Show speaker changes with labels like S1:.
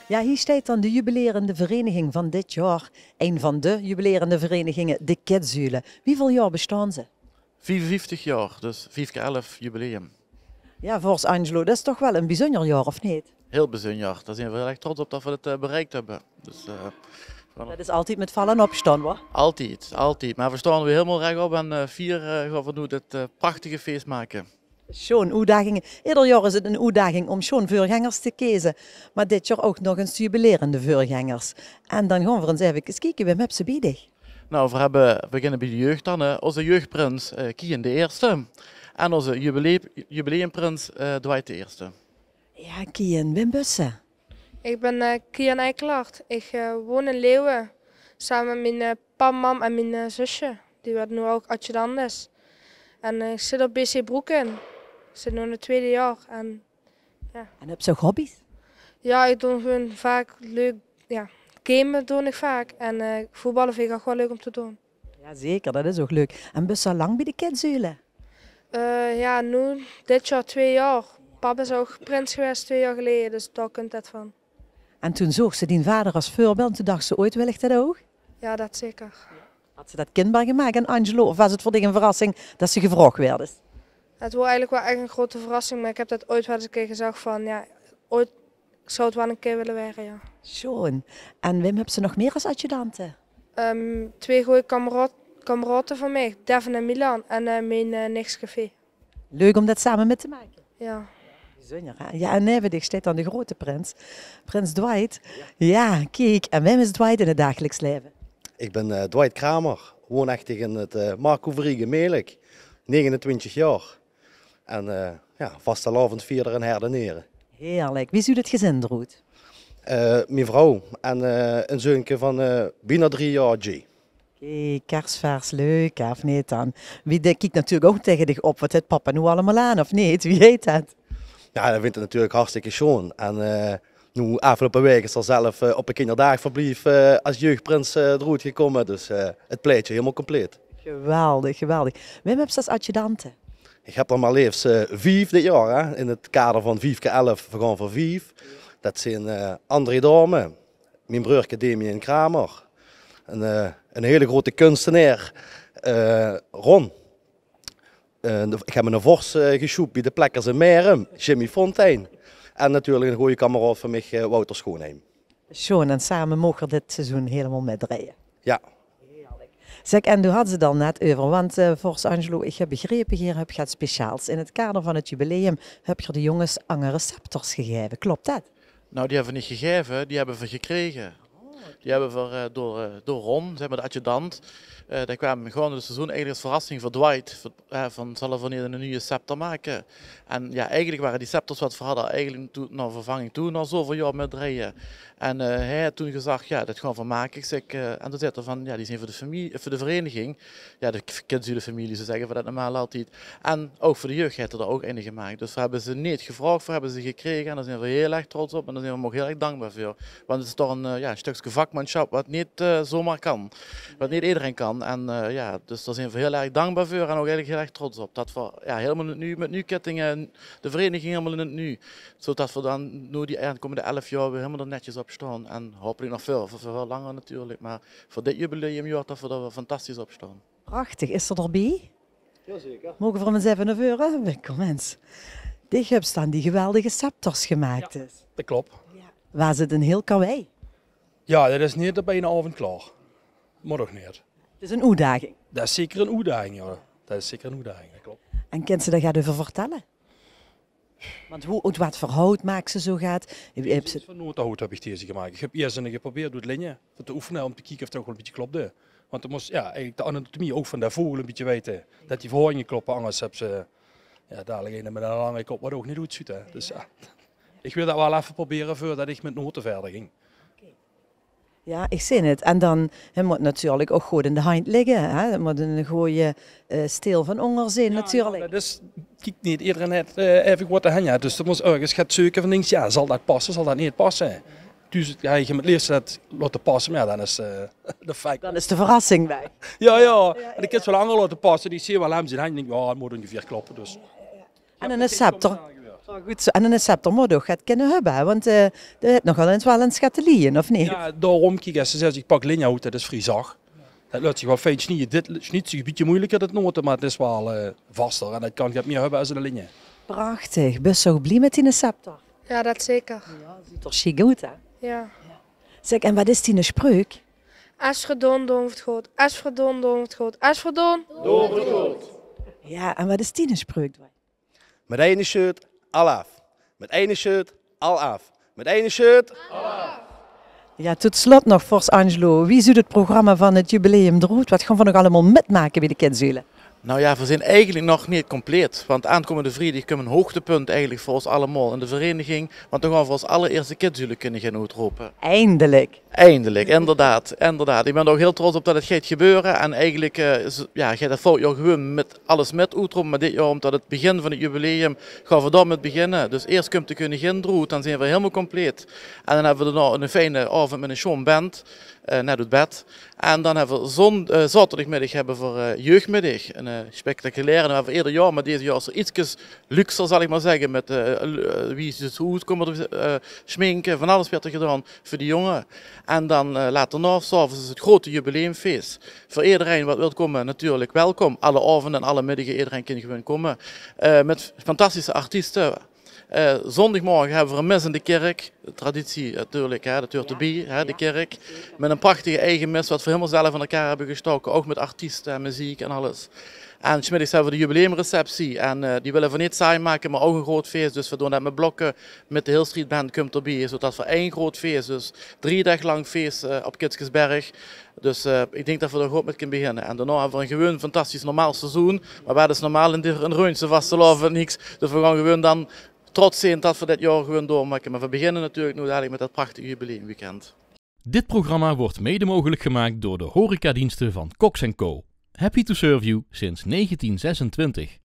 S1: Ja, hier staat dan de jubilerende vereniging van dit jaar. Een van de jubilerende verenigingen, de Kidszuilen. Wieveel jaar bestaan ze?
S2: 55 jaar, dus 4 keer 11 jubileum.
S1: Ja, volgens Angelo, dat is toch wel een bijzonder jaar, of niet?
S2: Heel bijzonder jaar. Daar zijn we heel erg trots op dat we het bereikt hebben. Dus,
S1: Dat is altijd met vallen en opstaan, hoor.
S2: altijd, altijd. Maar we staan weer helemaal rechtop en 4 gaan we nu dit prachtige feest maken.
S1: Schoon uitdagingen. Ieder jaar is het een uitdaging om schoon voorgangers te kiezen. Maar dit jaar ook nog eens jubilerende voorgangers. En dan gaan we eens even kijken, wie hebben ze biedig?
S2: Nou, we beginnen bij de jeugd dan. Onze jeugdprins Kien de Eerste. En onze jubileumprins Dwight de Eerste.
S1: Ja, Kien, Wim Bussen.
S3: Ik ben Kian Eikelaert. Ik woon in Leeuwen. Samen met mijn pap, mam en mijn zusje. Die wordt nu ook adjudant is. En ik zit op BC Broeken. Ik zit nu in het tweede jaar. En
S1: heb je ook hobby's?
S3: ja, ik doe gewoon vaak leuk. Ja, gamen doe ik vaak. En voetballen vind ik ook wel leuk om te doen.
S1: Ja, zeker, dat is ook leuk. En Bussen al lang bij de Kidszuilen?
S3: Ja, nu dit jaar 2 jaar. Papa is ook prins geweest 2 jaar geleden, dus daar komt het van.
S1: En toen zocht ze die vader als voorbeeld. Toen dacht ze ooit, wil ik dat ook?
S3: Ja, dat zeker.
S1: Had ze dat kindbaar gemaakt aan Angelo? Of was het voor die een verrassing dat ze gevraagd werd?
S3: Het was eigenlijk wel echt een grote verrassing, maar ik heb dat ooit wel eens een keer gezegd van, ja, ooit ik zou het wel een keer willen werken, ja.
S1: Schoon. En Wim, heb ze nog meer als adjudanten?
S3: 2 goede kameraden van mij, Devin en Milan, en mijn nichtcafé.
S1: Leuk om dat samen met te maken.
S3: Ja.
S1: Bijzonder, hè? Ja, en neven staat dan de grote prins. Prins Dwight. Ja, kijk. En Wim is Dwight in het dagelijks leven?
S4: Ik ben Dwight Kramer, woonachtig in het Marco Verriegen Meelijk, 29 jaar. En ja, vastelavond vierder en herdeneren.
S1: Heerlijk. Wie is u het gezin eruit?
S4: Mijn vrouw en een zoontje van bijna 3 jaar, G.
S1: Kijk, kerstvers, leuk, of niet dan? Wie kijkt natuurlijk ook tegen dich op, wat het papa nu allemaal aan, of niet? Wie heet dat?
S4: Ja, dat vindt het natuurlijk hartstikke schoon. En nu afgelopen week is er zelf op een kinderdagverblijf als jeugdprins eruit gekomen. Dus het plaatje helemaal compleet.
S1: Geweldig, geweldig. Wim heb je als adjudanten?
S4: Ik heb er maar liefst 5 dit jaar, hè, in het kader van 4 keer 11, we gaan voor 5. Dat zijn André Dame, mijn broertje Damien Kramer, een hele grote kunstenaar, Ron. Ik heb een vors gesjoept bij de Plekkers in Merum, Jimmy Fontijn. En natuurlijk een goede kameraad van mij, Wouter Schoonheim.
S1: Schoon, en samen mogen dit seizoen helemaal metrijden.
S4: Ja.
S1: Zeg, en toen hadden ze dan net over, want volgens Angelo, ik heb begrepen, hier heb je het speciaals. In het kader van het jubileum heb je de jongens andere receptors gegeven. Klopt dat?
S2: Nou, die hebben we niet gegeven, die hebben we gekregen. Die hebben we door Ron, zeg maar de adjudant. Daar kwamen gewoon het seizoen eigenlijk als verrassing voor Dwight. Van zullen we wanneer een nieuwe scepter maken. En ja, eigenlijk waren die scepters wat we hadden eigenlijk naar vervanging toe, al zoveel jaar met rijden. En hij had toen gezegd, ja, dat gaan we maken. En toen zei hij van, ja, die zijn voor de familie, voor de vereniging. Ja, de kindzuilenfamilie, ze zeggen we dat normaal altijd. En ook voor de jeugd heeft er ook een gemaakt. Dus we hebben ze niet gevraagd, we hebben ze gekregen. En daar zijn we heel erg trots op en daar zijn we ook heel erg dankbaar voor. Want het is toch een stukje vakmanschap wat niet zomaar kan. Wat niet iedereen kan. En ja, dus daar zijn we heel erg dankbaar voor en ook eigenlijk heel erg trots op. Dat we ja, helemaal nu met nu-kettingen, de vereniging helemaal in het nu. Zodat we dan nu die komende 11 jaar weer helemaal er netjes op staan. En hopelijk nog veel langer natuurlijk. Maar voor dit jubileumjaar dat we er fantastisch op staan.
S1: Prachtig. Is er erbij?
S4: Jazeker.
S1: Mogen we hem eens even naar voren? Kom eens. Die hebben dan die geweldige scepters gemaakt.
S5: Ja, dat klopt.
S1: Was het een heel karwei?
S5: Ja, dat is niet bij een avond klaar. Maar toch niet.
S1: Het is een uitdaging.
S5: Dat is zeker een uitdaging, ja. Dat is zeker een uitdaging, dat klopt.
S1: En kan ze daar gaat over vertellen? Want wat voor hout maakt ze zo gaat?
S5: Van notenhout heb ik deze gemaakt. Ik heb eerst geprobeerd door het linje te oefenen om te kijken of het ook wel een beetje klopte. Want dan moest eigenlijk de anatomie ook van de vogel een beetje weten. Dat die verhoringen kloppen, anders heb ze dadelijk een met een lange kop wat ook niet goed ziet. Dus ja, ik wil dat wel even proberen voordat ik met noten verder ging.
S1: Ja, ik zie het. En dan moet natuurlijk ook goed in de hand liggen. Hè? Het moet een goede steel van onder zijn natuurlijk.
S5: Ja, dat is, kijk niet, iedereen heeft even wat te hangen. Dus er moet ergens gaat zoeken van dingen, ja, zal dat passen, zal dat niet passen? Dus ja, je moet eerst dat laten passen, maar dan is de feit.
S1: Dan is de verrassing bij.
S5: Ja. En ik heb het wel langer laten passen, die zie je wel hem zijn hand en denk, ja, het moet ongeveer kloppen. Dus.
S1: En een scepter. Nou, goed zo. En in september moet je het kunnen hebben, hè? Want er is nogal eens wel een schattelien, of niet?
S5: Ja, daarom kijk, als ze zegt ik pak linjahout, dat is vrij zacht. Dat laat zich wel fijn snijden. Dit snijdt zich een beetje moeilijker, dat noten, maar het is wel vaster. En dat kan je meer hebben als een linje.
S1: Prachtig. Ben je zo blij met die scepter?
S3: Ja, dat zeker.
S1: Ja, ziet er chic uit, hè?
S3: Ja.
S1: Zeg, en wat is die spreuk?
S3: Esverdon, door het goed. Esverdon, door het goed. Esverdon.
S1: Ja, en wat is die spreuk?
S4: Met één shirt, al af. Met één shirt, al af. Met één shirt.
S1: Ja, tot slot nog, Fors Angelo. Wie ziet het programma van het jubileum eruit? Wat gaan we nog allemaal metmaken bij de kindzuilen?
S2: Nou ja, we zijn eigenlijk nog niet compleet. Want aankomende vrijdag komt een hoogtepunt eigenlijk voor ons allemaal in de vereniging. Want dan gaan we ons allereerste kidsjulen kunnen gaan uitroepen.
S1: Eindelijk.
S2: Eindelijk, inderdaad. Ik ben er ook heel trots op dat het gaat gebeuren. En eigenlijk gaat dat volgend jaar gewoon met alles met uitroepen. Maar dit jaar, omdat het begin van het jubileum, gaan we daar met beginnen. Dus eerst komt de koningin eruit, dan zijn we helemaal compleet. En dan hebben we nog een fijne avond met een schoon band. Net uit bed. En dan hebben we zaterdagmiddag hebben we jeugdmiddag. Een spectaculaire. Dan hebben we ieder jaar, maar deze jaar is er iets luxer, zal ik maar zeggen. Met wie is het goed, komen er schminken, van alles werd er gedaan voor die jongen. En dan later na, s'avonds is het grote jubileumfeest. Voor iedereen wat wil komen, natuurlijk welkom. Alle avonden en alle middagen, iedereen kan gewoon komen. Met fantastische artiesten. Zondagmorgen hebben we een mis in de kerk. De traditie natuurlijk, hè, dat hoort erbij, hè, de kerk. Met een prachtige eigen mis, wat we helemaal zelf van elkaar hebben gestoken. Ook met artiesten en muziek en alles. En 's middags hebben we de jubileumreceptie. En die willen we niet saai maken, maar ook een groot feest. Dus we doen dat met blokken, met de Hill Street Band komt erbij. Zodat we één groot feest, dus 3 dagen lang feest op Kitskesberg. Dus ik denk dat we er goed met kunnen beginnen. En daarna hebben we een gewoon fantastisch normaal seizoen. Maar waar is normaal in een reuntje vast te lopen, niks. Dus we gaan gewoon dan trots zijn dat we dit jaar gewoon doormaken. Maar we beginnen natuurlijk nu dadelijk met dat prachtige jubileumweekend.
S6: Dit programma wordt mede mogelijk gemaakt door de horecadiensten van Cox & Co. Happy to serve you sinds 1926.